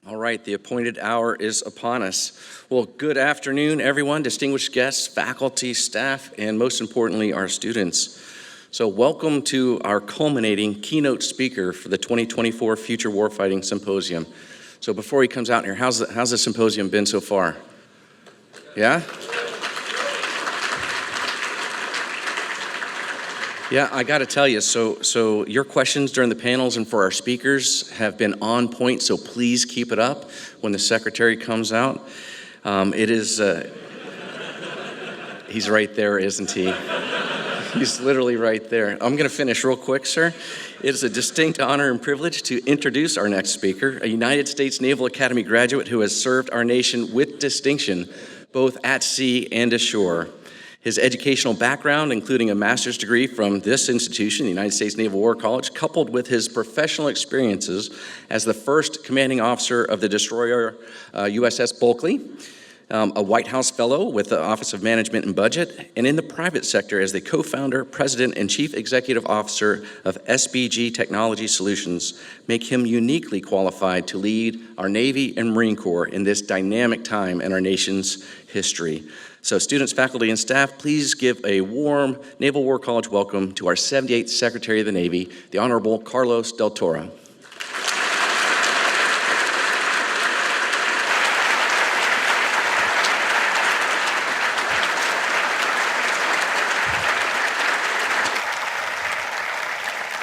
All right, the appointed hour is upon us. Well, good afternoon, everyone, distinguished guests, faculty, staff, and most importantly, our students. So welcome to our culminating keynote speaker for the 2024 Future Warfighting Symposium. So before he comes out here, how's the symposium been so far? Yeah? Yeah, I got to tell you, so your questions during the panels and for our speakers have been on point, so please keep it up when the secretary comes out. He's right there, isn't he? He's literally right there. I'm going to finish real quick, sir. It is a distinct honor and privilege to introduce our next speaker, a United States Naval Academy graduate who has served our nation with distinction, both at sea and ashore. His educational background, including a master's degree from this institution, the United States Naval War College, coupled with his professional experiences as the first commanding officer of the destroyer USS Bulkeley, a White House fellow with the Office of Management and Budget, and in the private sector as the co-founder, president, and chief executive officer of SBG Technology Solutions, make him uniquely qualified to lead our Navy and Marine Corps in this dynamic time in our nation's history. So students, faculty, and staff, please give a warm Naval War College welcome to our 78th Secretary of the Navy, the Honorable Carlos del Toro.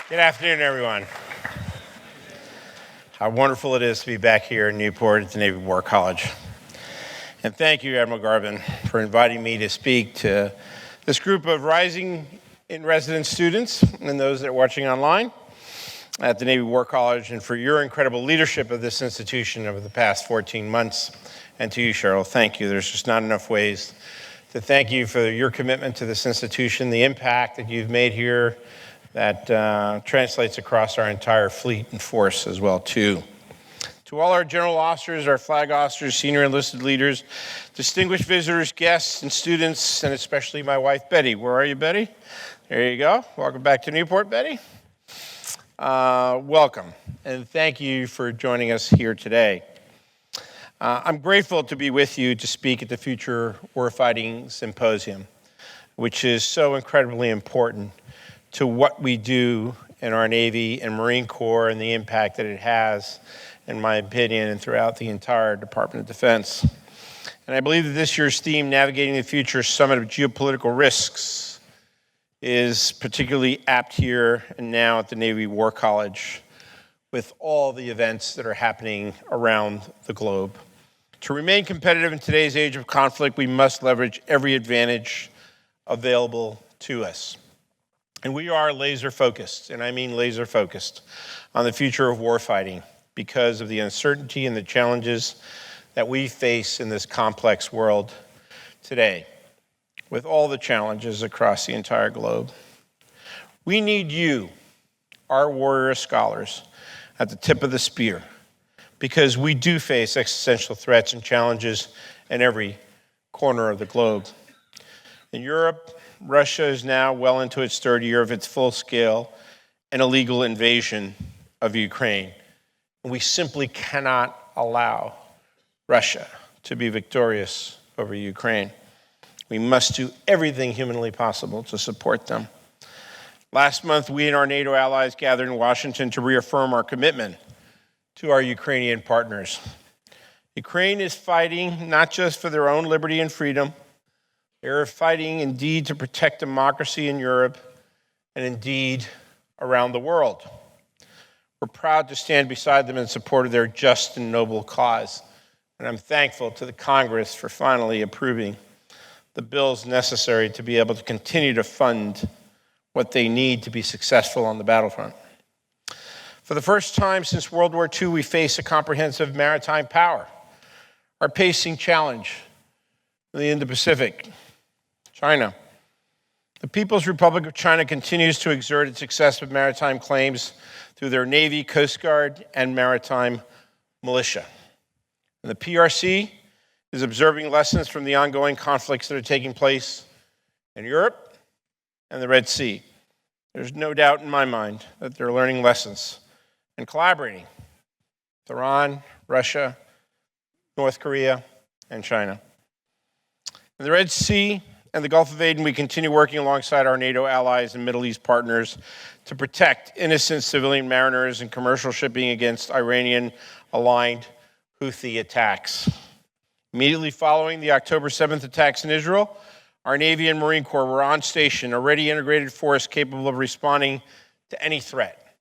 Good afternoon, everyone. How wonderful it is to be back here in Newport at the Navy War College. And thank you, Admiral Garvin, for inviting me to speak to this group of rising in residence students and those that are watching online at the Navy War College, and for your incredible leadership of this institution over the past 14 months. And to you, Cheryl, thank you. There's just not enough ways to thank you for your commitment to this institution, the impact that you've made here that translates across our entire fleet and force as well, too. To all our general officers, our flag officers, senior enlisted leaders, distinguished visitors, guests, and students, and especially my wife, Betty. Where are you, Betty? There you go. Welcome back to Newport, Betty. Welcome, and thank you for joining us here today. I'm grateful to be with you to speak at the Future Warfighting Symposium, which is so incredibly important to what we do in our Navy and Marine Corps and the impact that it has, in my opinion, and throughout the entire Department of Defense. And I believe that this year's theme, Navigating the Future Summit of Geopolitical Risks, is particularly apt here and now at the Navy War College with all the events that are happening around the globe. To remain competitive in today's age of conflict, we must leverage every advantage available to us. And we are laser focused, and I mean laser focused, on the future of warfighting because of the uncertainty and the challenges that we face in this complex world today, with all the challenges across the entire globe. We need you, our warrior scholars, at the tip of the spear, because we do face existential threats and challenges in every corner of the globe. In Europe, Russia is now well into its third year of its full-scale and illegal invasion of Ukraine. And we simply cannot allow Russia to be victorious over Ukraine. We must do everything humanly possible to support them. Last month, we and our NATO allies gathered in Washington to reaffirm our commitment to our Ukrainian partners. Ukraine is fighting not just for their own liberty and freedom. They are fighting indeed to protect democracy in Europe and indeed around the world. We're proud to stand beside them in support of their just and noble cause. And I'm thankful to the Congress for finally approving the bills necessary to be able to continue to fund what they need to be successful on the battlefront. For the first time since World War II, we face a comprehensive maritime power. Our pacing challenge in the Indo-Pacific. China. The People's Republic of China continues to exert its excessive maritime claims through their Navy, Coast Guard, and maritime militia. And the PRC is observing lessons from the ongoing conflicts that are taking place in Europe and the Red Sea. There's no doubt in my mind that they're learning lessons and collaborating Iran, Russia, North Korea, and China. In the Red Sea and the Gulf of Aden, we continue working alongside our NATO allies and Middle East partners to protect innocent civilian mariners and commercial shipping against Iranian-aligned Houthi attacks. Immediately following the October 7th attacks in Israel, our Navy and Marine Corps were on station, a ready integrated force capable of responding to any threat.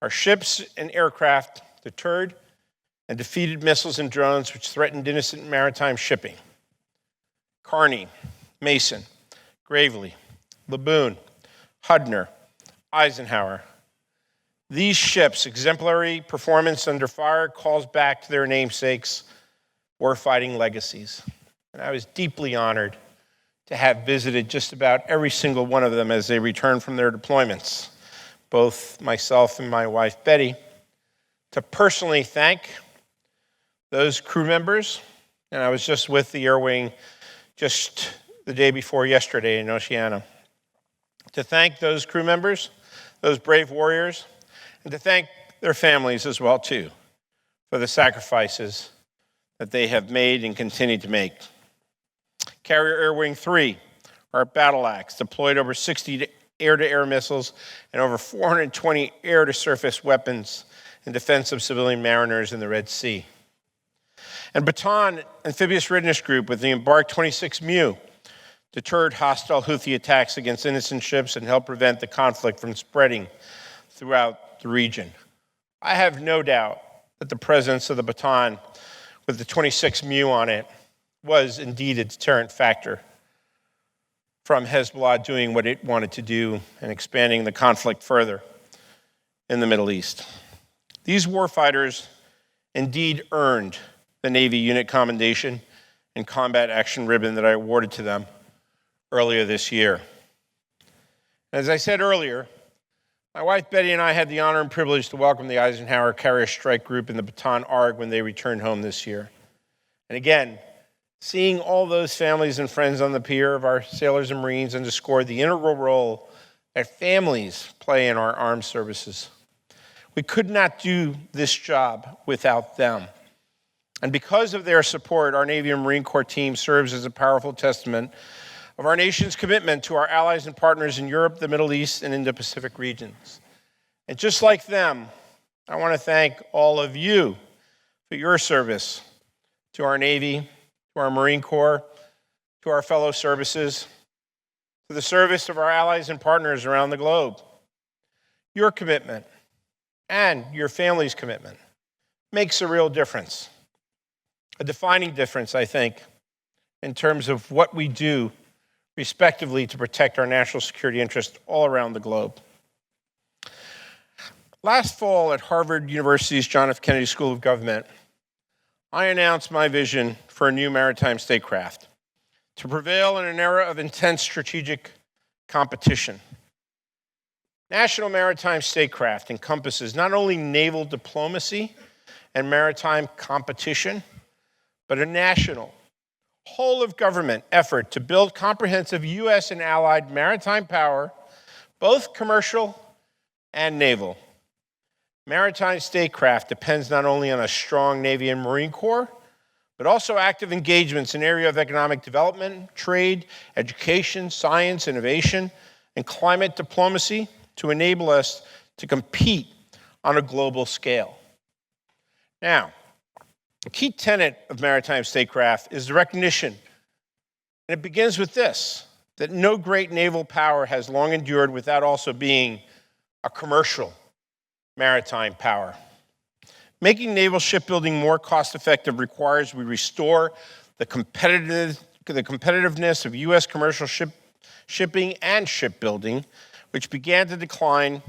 Our ships and aircraft deterred and defeated missiles and drones which threatened innocent maritime shipping. Carney, Mason, Gravely, Laboon, Hudner, Eisenhower. These ships' exemplary performance under fire calls back to their namesakes' warfighting legacies. And I was deeply honored to have visited just about every single one of them as they returned from their deployments, both myself and my wife, Betty, to personally thank those crew members. And I was just with the Air Wing just the day before yesterday in Oceana. To thank those crew members, those brave warriors, and to thank their families as well, too, for the sacrifices that they have made and continue to make. Carrier Air Wing 3, our battle axe, deployed over 60 air-to-air missiles and over 420 air-to-surface weapons in defense of civilian mariners in the Red Sea. And Bataan Amphibious Readiness Group with the Embark 26 MEU deterred hostile Houthi attacks against innocent ships and helped prevent the conflict from spreading throughout the region. I have no doubt that the presence of the Bataan with the 26 MEU on it was indeed a deterrent factor from Hezbollah doing what it wanted to do and expanding the conflict further in the Middle East. These warfighters indeed earned the Navy Unit Commendation and Combat Action Ribbon that I awarded to them earlier this year. As I said earlier, my wife Betty and I had the honor and privilege to welcome the Eisenhower Carrier Strike Group in the Bataan ARG when they returned home this year. And again, seeing all those families and friends on the pier of our sailors and Marines underscored the integral role that families play in our armed services. We could not do this job without them. And because of their support, our Navy and Marine Corps team serves as a powerful testament of our nation's commitment to our allies and partners in Europe, the Middle East, and Indo-Pacific regions. And just like them, I want to thank all of you for your service to our Navy, to our Marine Corps, to our fellow services, to the service of our allies and partners around the globe. Your commitment and your family's commitment makes a real difference, a defining difference, I think, in terms of what we do respectively to protect our national security interests all around the globe. Last fall at Harvard University's John F. Kennedy School of Government, I announced my vision for a new maritime statecraft to prevail in an era of intense strategic competition. National maritime statecraft encompasses not only naval diplomacy and maritime competition, but a national, whole-of-government effort to build comprehensive U.S. and allied maritime power, both commercial and naval. Maritime statecraft depends not only on a strong Navy and Marine Corps, but also active engagements in areas of economic development, trade, education, science, innovation, and climate diplomacy to enable us to compete on a global scale. Now, a key tenet of maritime statecraft is the recognition, and it begins with this, that no great naval power has long endured without also being a commercial maritime power. Making naval shipbuilding more cost-effective requires we restore the competitiveness of U.S. commercial shipping and shipbuilding, which began to decline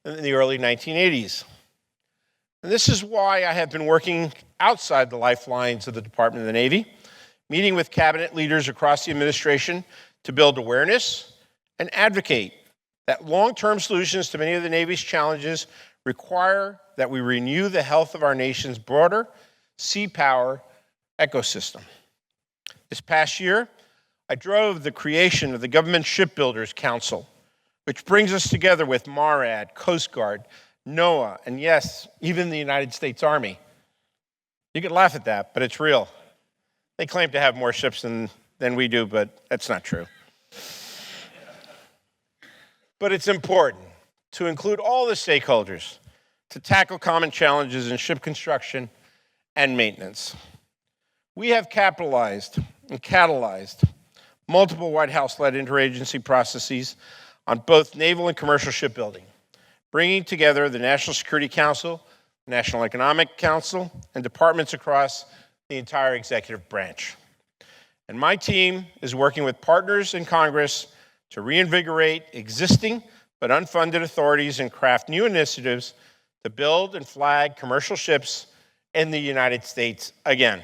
in the early 1980s. And this is why I have been working outside the lifelines of the Department of the Navy, meeting with cabinet leaders across the administration to build awareness and advocate that long-term solutions to many of the Navy's challenges require that we renew the health of our nation's broader sea power ecosystem. This past year, I drove the creation of the Government Shipbuilders Council, which brings us together with MARAD, Coast Guard, NOAA, and yes, even the United States Army. You could laugh at that, but it's real. They claim to have more ships than we do, but that's not true. But it's important to include all the stakeholders to tackle common challenges in ship construction and maintenance. We have capitalized and catalyzed multiple White House-led interagency processes on both naval and commercial shipbuilding, bringing together the National Security Council, National Economic Council, and departments across the entire executive branch. And my team is working with partners in Congress to reinvigorate existing but unfunded authorities and craft new initiatives to build and flag commercial ships in the United States again.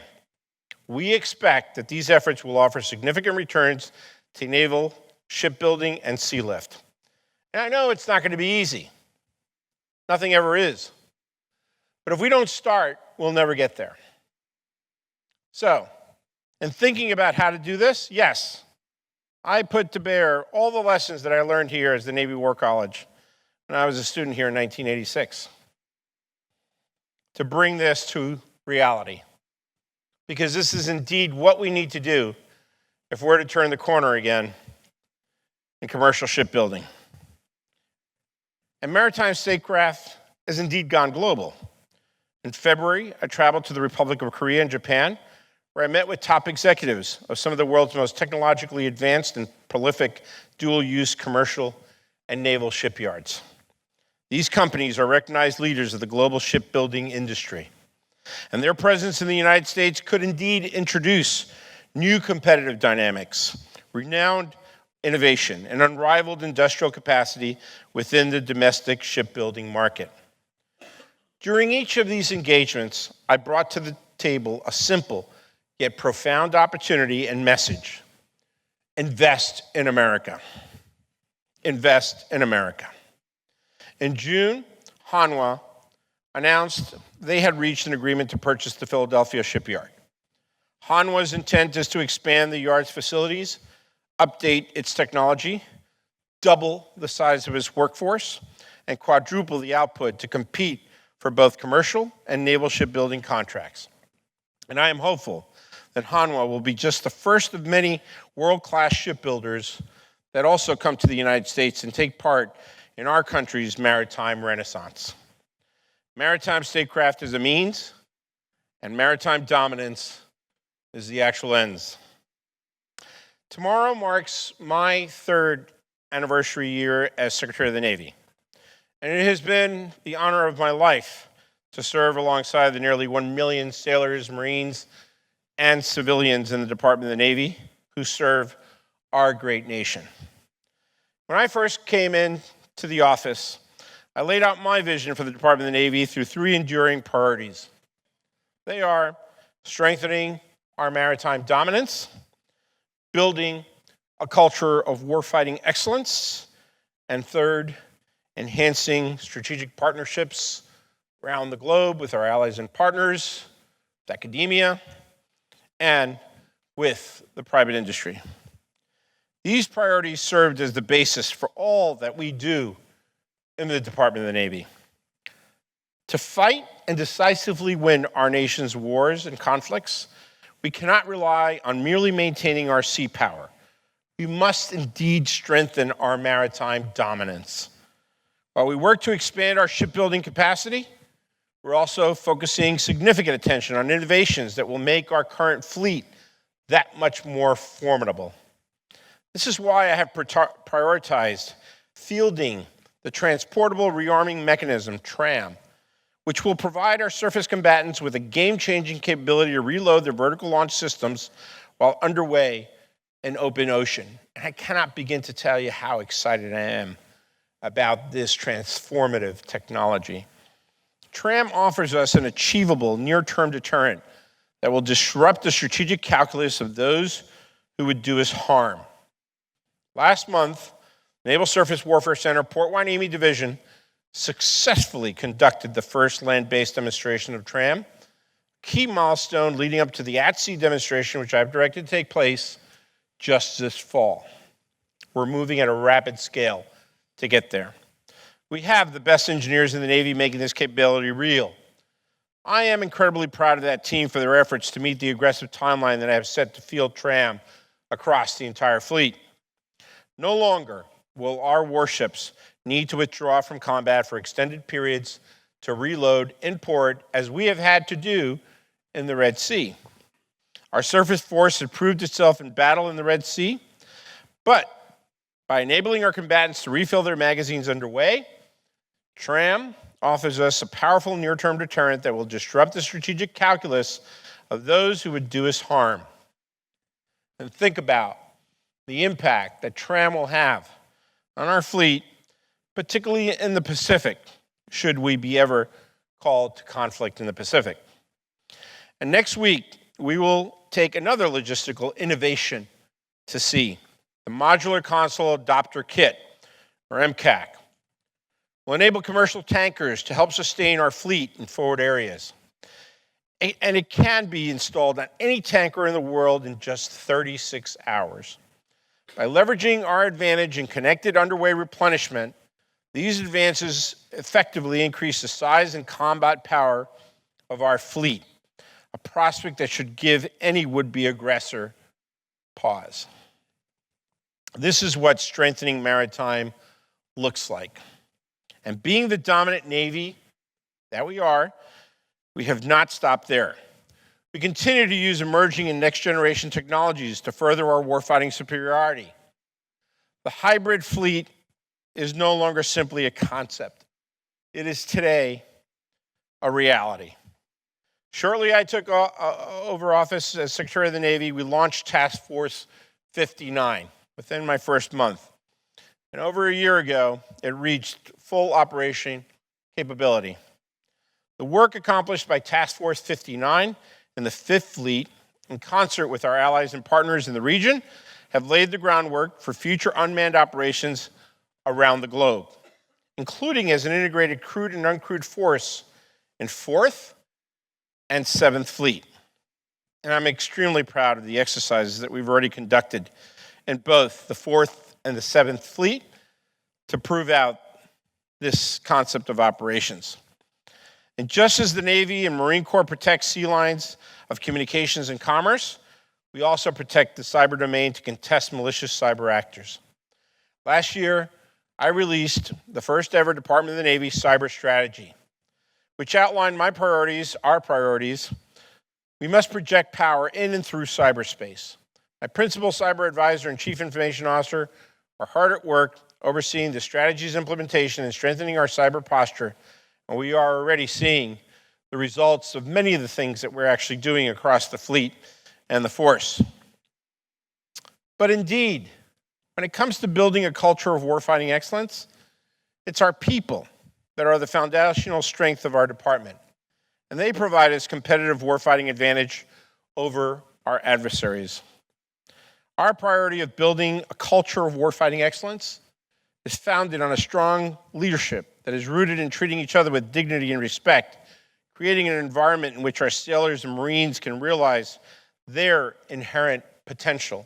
We expect that these efforts will offer significant returns to naval shipbuilding and sea lift. And I know it's not going to be easy. Nothing ever is. But if we don't start, we'll never get there. So, in thinking about how to do this, yes, I put to bear all the lessons that I learned here as the Navy War College when I was a student here in 1986 to bring this to reality. Because this is indeed what we need to do if we're to turn the corner again in commercial shipbuilding. And maritime statecraft has indeed gone global. In February, I traveled to the Republic of Korea and Japan, where I met with top executives of some of the world's most technologically advanced and prolific dual-use commercial and naval shipyards. These companies are recognized leaders of the global shipbuilding industry, and their presence in the United States could indeed introduce new competitive dynamics, renowned innovation, and unrivaled industrial capacity within the domestic shipbuilding market. During each of these engagements, I brought to the table a simple yet profound opportunity and message. Invest in America. Invest in America. In June, Hanwha announced they had reached an agreement to purchase the Philadelphia shipyard. Hanwha's intent is to expand the yard's facilities, update its technology, double the size of its workforce, and quadruple the output to compete for both commercial and naval shipbuilding contracts. And I am hopeful that Hanwha will be just the first of many world-class shipbuilders that also come to the United States and take part in our country's maritime renaissance. Maritime statecraft is a means, and maritime dominance is the actual ends. Tomorrow marks my third anniversary year as Secretary of the Navy, and it has been the honor of my life to serve alongside the nearly 1 million sailors, Marines, and civilians in the Department of the Navy who serve our great nation. When I first came into the office, I laid out my vision for the Department of the Navy through 3 enduring priorities. They are strengthening our maritime dominance, building a culture of warfighting excellence, and third, enhancing strategic partnerships around the globe with our allies and partners, with academia, and with the private industry. These priorities served as the basis for all that we do in the Department of the Navy. To fight and decisively win our nation's wars and conflicts, we cannot rely on merely maintaining our sea power. We must indeed strengthen our maritime dominance. While we work to expand our shipbuilding capacity, we're also focusing significant attention on innovations that will make our current fleet that much more formidable. This is why I have prioritized fielding the Transportable Rearming Mechanism, TRAM, which will provide our surface combatants with a game-changing capability to reload their vertical launch systems while underway in open ocean. And I cannot begin to tell you how excited I am about this transformative technology. TRAM offers us an achievable near-term deterrent that will disrupt the strategic calculus of those who would do us harm. Last month, Naval Surface Warfare Center, Port Hueneme Division, successfully conducted the first land-based demonstration of TRAM, a key milestone leading up to the at-sea demonstration, which I've directed to take place just this fall. We're moving at a rapid scale to get there. We have the best engineers in the Navy making this capability real. I am incredibly proud of that team for their efforts to meet the aggressive timeline that I have set to field TRAM across the entire fleet. No longer will our warships need to withdraw from combat for extended periods to reload in port, as we have had to do in the Red Sea. Our surface force has proved itself in battle in the Red Sea, but by enabling our combatants to refill their magazines underway, TRAM offers us a powerful near-term deterrent that will disrupt the strategic calculus of those who would do us harm. And think about the impact that TRAM will have on our fleet, particularly in the Pacific, should we be ever called to conflict in the Pacific. And next week, we will take another logistical innovation to sea, the Modular Console Adopter Kit, or MCAC. Will enable commercial tankers to help sustain our fleet in forward areas. And it can be installed on any tanker in the world in just 36 hours. By leveraging our advantage in connected underway replenishment, these advances effectively increase the size and combat power of our fleet, a prospect that should give any would-be aggressor pause. This is what strengthening maritime looks like. And being the dominant Navy that we are, we have not stopped there. We continue to use emerging and next-generation technologies to further our warfighting superiority. The hybrid fleet is no longer simply a concept. It is today a reality. Shortly I took over office as Secretary of the Navy, we launched Task Force 59 within my first month. And over a year ago, it reached full operation capability. The work accomplished by Task Force 59 and the 5th Fleet, in concert with our allies and partners in the region, have laid the groundwork for future unmanned operations around the globe, including as an integrated crewed and uncrewed force in 4th and 7th Fleet. And I'm extremely proud of the exercises that we've already conducted in both the 4th and the 7th Fleet to prove out this concept of operations. And just as the Navy and Marine Corps protect sea lines of communications and commerce, we also protect the cyber domain to contest malicious cyber actors. Last year, I released the first ever Department of the Navy cyber strategy, which outlined my priorities, our priorities. We must project power in and through cyberspace. My principal cyber advisor and chief information officer are hard at work overseeing the strategy's implementation and strengthening our cyber posture, and we are already seeing the results of many of the things that we're actually doing across the fleet and the force. But indeed, when it comes to building a culture of warfighting excellence, it's our people that are the foundational strength of our department, and they provide us competitive warfighting advantage over our adversaries. Our priority of building a culture of warfighting excellence is founded on a strong leadership that is rooted in treating each other with dignity and respect, creating an environment in which our sailors and Marines can realize their inherent potential.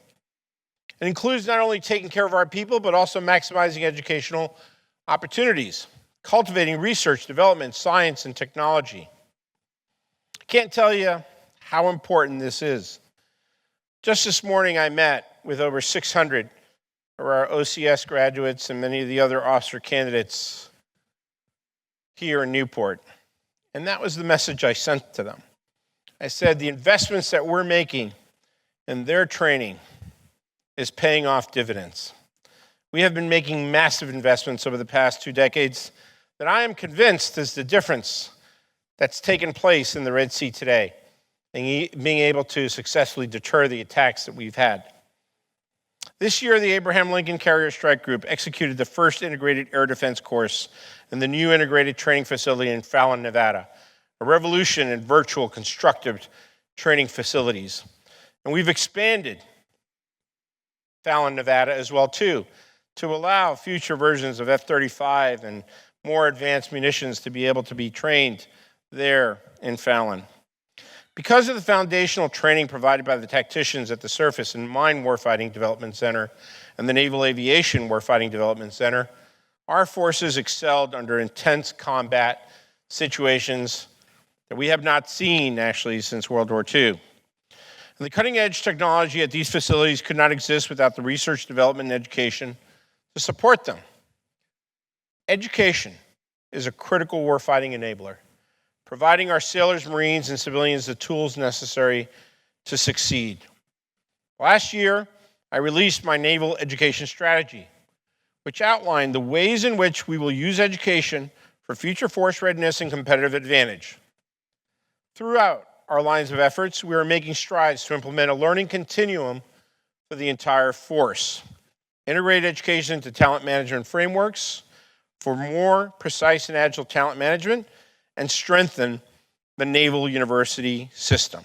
It includes not only taking care of our people, but also maximizing educational opportunities, cultivating research, development, science, and technology. I can't tell you how important this is. Just this morning, I met with over 600 of our OCS graduates and many of the other officer candidates here in Newport. And that was the message I sent to them. I said, the investments that we're making in their training is paying off dividends. We have been making massive investments over the past 2 decades that I am convinced is the difference that's taken place in the Red Sea today, and being able to successfully deter the attacks that we've had. This year, the Abraham Lincoln Carrier Strike Group executed the first integrated air defense course in the new integrated training facility in Fallon, Nevada, a revolution in virtual constructive training facilities. And we've expanded Fallon, Nevada as well, too, to allow future versions of F-35 and more advanced munitions to be able to be trained there in Fallon. Because of the foundational training provided by the tacticians at the Surface and Mine Warfighting Development Center and the Naval Aviation Warfighting Development Center, Our forces excelled under intense combat situations that we have not seen, actually, since World War II. And the cutting-edge technology at these facilities could not exist without the research, development, and education to support them. Education is a critical warfighting enabler, providing our sailors, Marines, and civilians the tools necessary to succeed. Last year, I released my naval education strategy, which outlined the ways in which we will use education for future force readiness and competitive advantage. Throughout our lines of efforts, we are making strides to implement a learning continuum for the entire force, integrate education into talent management frameworks for more precise and agile talent management, and strengthen the Naval University system.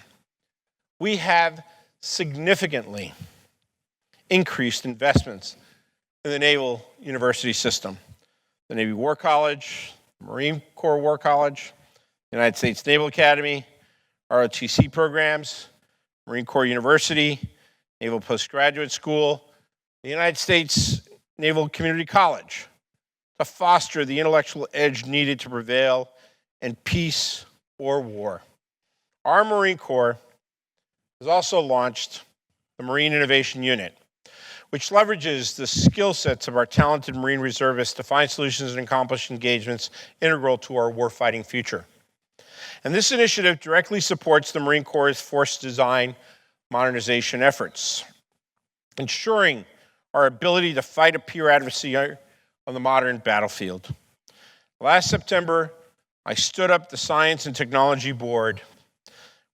We have significantly increased investments in the Naval University system. The Navy War College, Marine Corps War College, United States Naval Academy, ROTC programs, Marine Corps University, Naval Postgraduate School, the United States Naval Community College, to foster the intellectual edge needed to prevail in peace or war. Our Marine Corps has also launched the Marine Innovation Unit, which leverages the skill sets of our talented Marine reservists to find solutions and accomplish engagements integral to our warfighting future. And this initiative directly supports the Marine Corps' force design modernization efforts, ensuring our ability to fight a peer adversary on the modern battlefield. Last September, I stood up the Science and Technology Board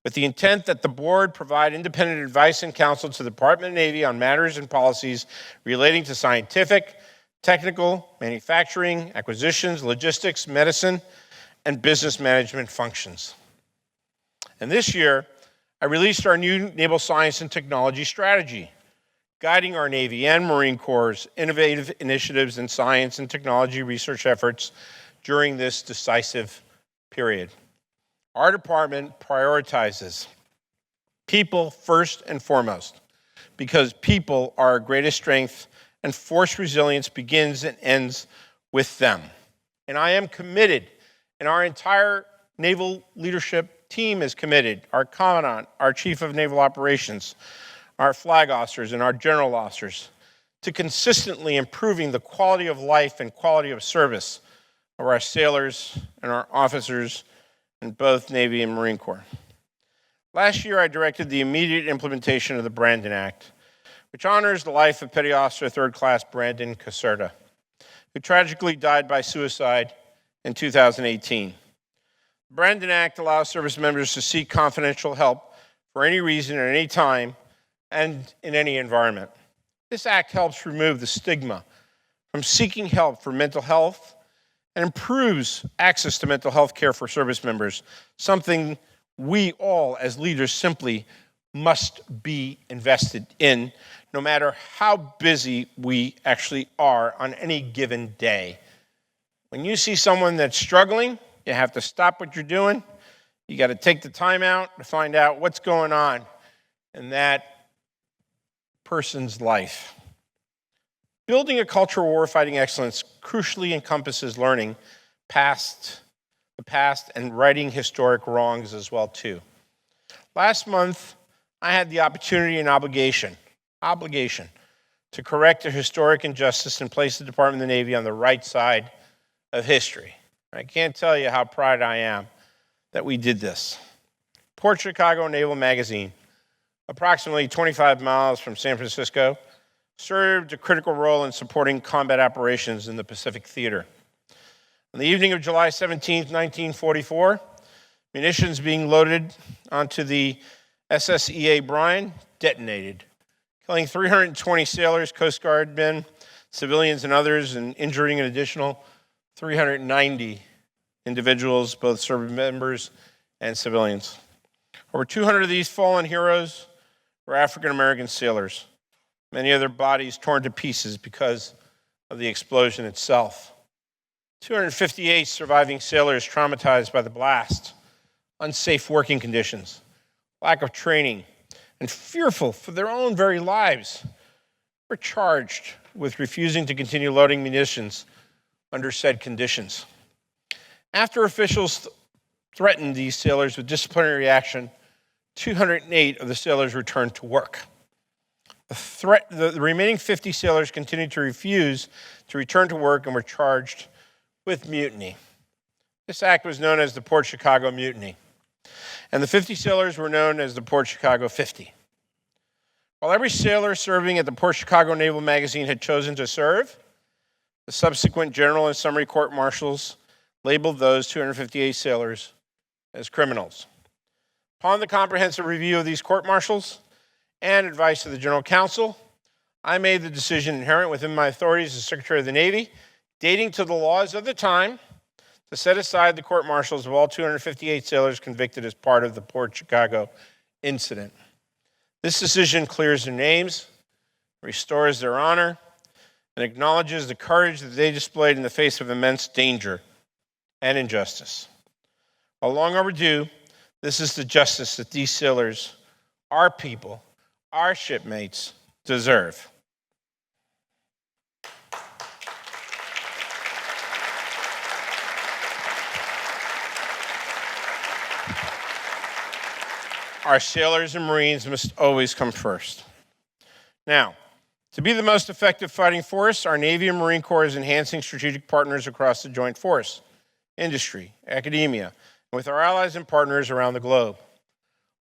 with the intent that the board provide independent advice and counsel to the Department of the Navy on matters and policies relating to scientific, technical, manufacturing, acquisitions, logistics, medicine, and business management functions. And this year, I released our new Naval Science and Technology Strategy, guiding our Navy and Marine Corps' innovative initiatives in science and technology research efforts during this decisive period. Our department prioritizes people first and foremost, because people are our greatest strength, and force resilience begins and ends with them. And I am committed, and our entire naval leadership team is committed, our commandant, our chief of naval operations, our flag officers, and our general officers, to consistently improving the quality of life and quality of service of our sailors and our officers in both Navy and Marine Corps. Last year, I directed the immediate implementation of the Brandon Act, which honors the life of Petty Officer 3rd Class Brandon Caserta, who tragically died by suicide in 2018. The Brandon Act allows service members to seek confidential help for any reason at any time and in any environment. This act helps remove the stigma from seeking help for mental health and improves access to mental health care for service members, something we all as leaders simply must be invested in, no matter how busy we actually are on any given day. When you see someone that's struggling, you have to stop what you're doing. You got to take the time out to find out what's going on in that person's life. Building a culture of warfighting excellence crucially encompasses learning the past and righting historic wrongs as well too. Last month, I had the opportunity and obligation to correct a historic injustice and place the Department of the Navy on the right side of history. I can't tell you how proud I am that we did this. Port Chicago Naval Magazine, approximately 25 miles from San Francisco, served a critical role in supporting combat operations in the Pacific Theater. On the evening of July 17, 1944, munitions being loaded onto the SSEA Bryan detonated, killing 320 sailors, Coast Guard men, civilians, and others, and injuring an additional 390 individuals, both service members and civilians. Over 200 of these fallen heroes were African-American sailors, many of their bodies torn to pieces because of the explosion itself. 258 surviving sailors traumatized by the blast, unsafe working conditions, lack of training, and fearful for their own very lives, were charged with refusing to continue loading munitions under said conditions. After officials threatened these sailors with disciplinary action, 208 of the sailors returned to work. The remaining 50 sailors continued to refuse to return to work and were charged with mutiny. This act was known as the Port Chicago Mutiny, and the 50 sailors were known as the Port Chicago 50. While every sailor serving at the Port Chicago Naval Magazine had chosen to serve, the subsequent general and summary court-martials labeled those 258 sailors as criminals. Upon the comprehensive review of these court-martials and advice of the General Counsel, I made the decision inherent within my authorities as Secretary of the Navy, dating to the laws of the time, to set aside the court-martials of all 258 sailors convicted as part of the Port Chicago incident. This decision clears their names, restores their honor, and acknowledges the courage that they displayed in the face of immense danger and injustice. While long overdue, this is the justice that these sailors, our people, our shipmates, deserve. Our sailors and Marines must always come first. Now, to be the most effective fighting force, our Navy and Marine Corps is enhancing strategic partners across the joint force, industry, academia, and with our allies and partners around the globe.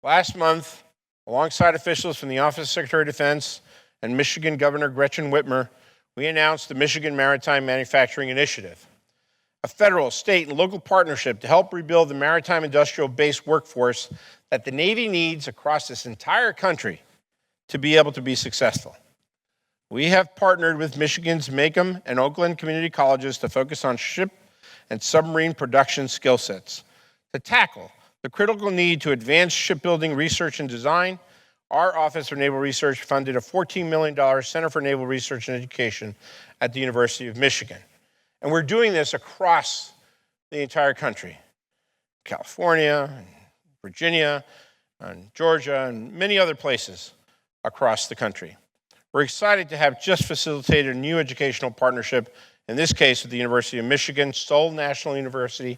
Last month, alongside officials from the Office of Secretary of Defense and Michigan Governor Gretchen Whitmer, we announced the Michigan Maritime Manufacturing Initiative, a federal, state, and local partnership to help rebuild the maritime industrial base workforce that the Navy needs across this entire country to be able to be successful. We have partnered with Michigan's Macomb and Oakland community colleges to focus on ship and submarine production skill sets. To tackle the critical need to advance shipbuilding research and design, our Office for Naval Research funded a $14 million Center for Naval Research and Education at the University of Michigan. And we're doing this across the entire country. California, and Virginia, and Georgia, and many other places across the country. We're excited to have just facilitated a new educational partnership, in this case with the University of Michigan, Seoul National University,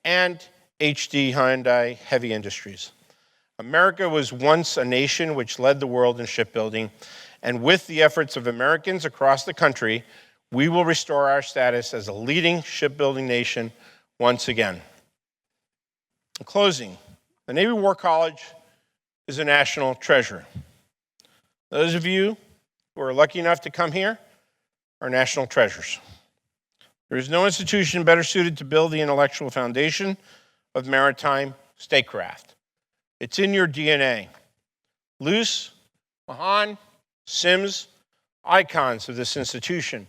and HD Hyundai Heavy Industries. America was once a nation which led the world in shipbuilding, and with the efforts of Americans across the country, we will restore our status as a leading shipbuilding nation once again. In closing, the Navy War College is a national treasure. Those of you who are lucky enough to come here are national treasures. There is no institution better suited to build the intellectual foundation of maritime statecraft. It's in your DNA. Luce, Mahan, Sims, icons of this institution,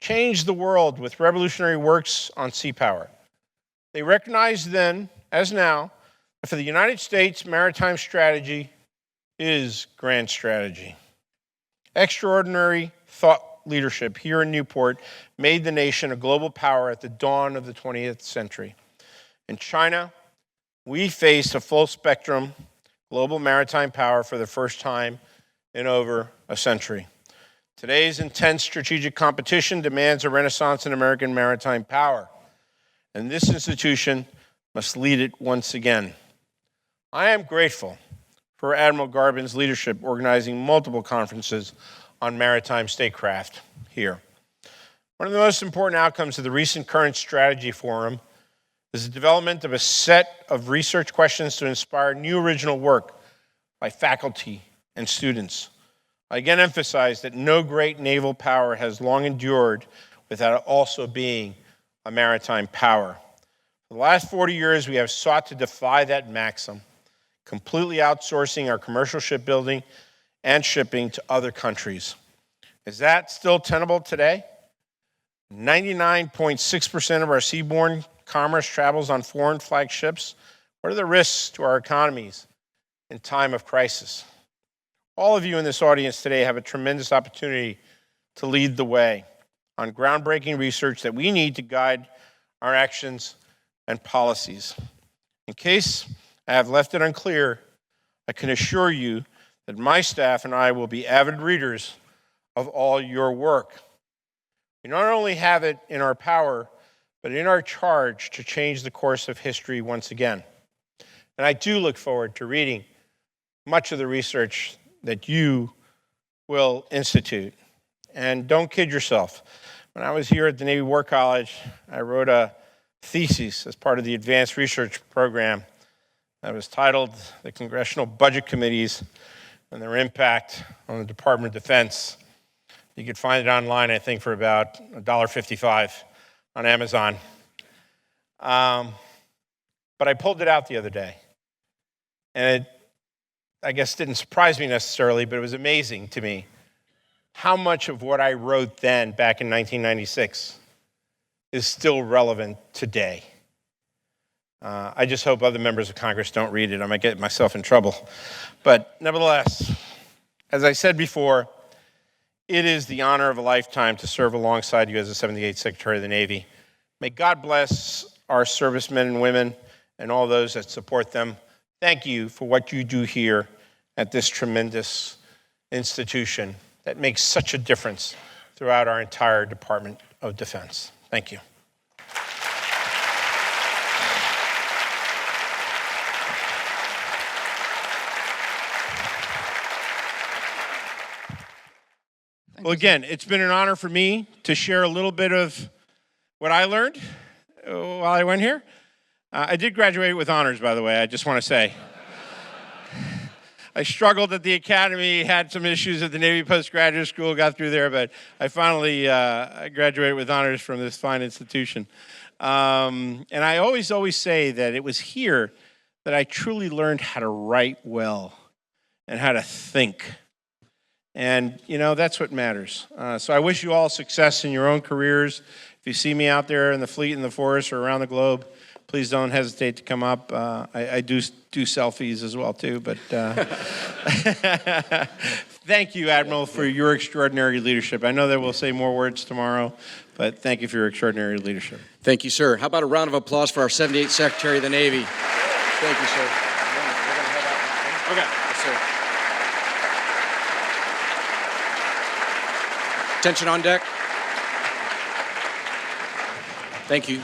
changed the world with revolutionary works on sea power. They recognized then, as now, that for the United States, maritime strategy is grand strategy. Extraordinary thought leadership here in Newport made the nation a global power at the dawn of the 20th century. In China, we faced a full-spectrum global maritime power for the first time in over a century. Today's intense strategic competition demands a renaissance in American maritime power, and this institution must lead it once again. I am grateful for Admiral Garvin's leadership organizing multiple conferences on maritime statecraft here. One of the most important outcomes of the recent Current Strategy Forum is the development of a set of research questions to inspire new original work by faculty and students. I again emphasize that no great naval power has long endured without also being a maritime power. For the last 40 years, we have sought to defy that maxim, completely outsourcing our commercial shipbuilding and shipping to other countries. Is that still tenable today? 99.6% of our seaborne commerce travels on foreign flagged ships. What are the risks to our economies in time of crisis? All of you in this audience today have a tremendous opportunity to lead the way on groundbreaking research that we need to guide our actions and policies. In case I have left it unclear, I can assure you that my staff and I will be avid readers of all your work. We not only have it in our power, but in our charge to change the course of history once again. And I do look forward to reading much of the research that you will institute. And don't kid yourself. When I was here at the Navy War College, I wrote a thesis as part of the advanced research program that was titled The Congressional Budget Committees and Their Impact on the Department of Defense. You could find it online, I think, for about $1.55 on Amazon. But I pulled it out the other day. And it, I guess, didn't surprise me necessarily, but it was amazing to me how much of what I wrote then, back in 1996, is still relevant today. I just hope other members of Congress don't read it. I might get myself in trouble. But nevertheless, as I said before, it is the honor of a lifetime to serve alongside you as the 78th Secretary of the Navy. May God bless our servicemen and women and all those that support them. Thank you for what you do here at this tremendous institution that makes such a difference throughout our entire Department of Defense. Thank you. Well, again, it's been an honor for me to share a little bit of what I learned while I went here. I did graduate with honors, by the way, I just want to say. I struggled at the academy, had some issues at the Navy Postgraduate School, got through there, but I finally graduated with honors from this fine institution. And I always say that it was here that I truly learned how to write well and how to think. And, you know, that's what matters. So I wish you all success in your own careers. If you see me out there in the fleet, in the forest, or around the globe, please don't hesitate to come up. I do selfies as well, too. But thank you, Admiral, for your extraordinary leadership. I know that we'll say more words tomorrow, but thank you for your extraordinary leadership. Thank you, sir. How about a round of applause for our 78th Secretary of the Navy? Thank you, sir. Okay. Yes, sir. Attention on deck. Thank you.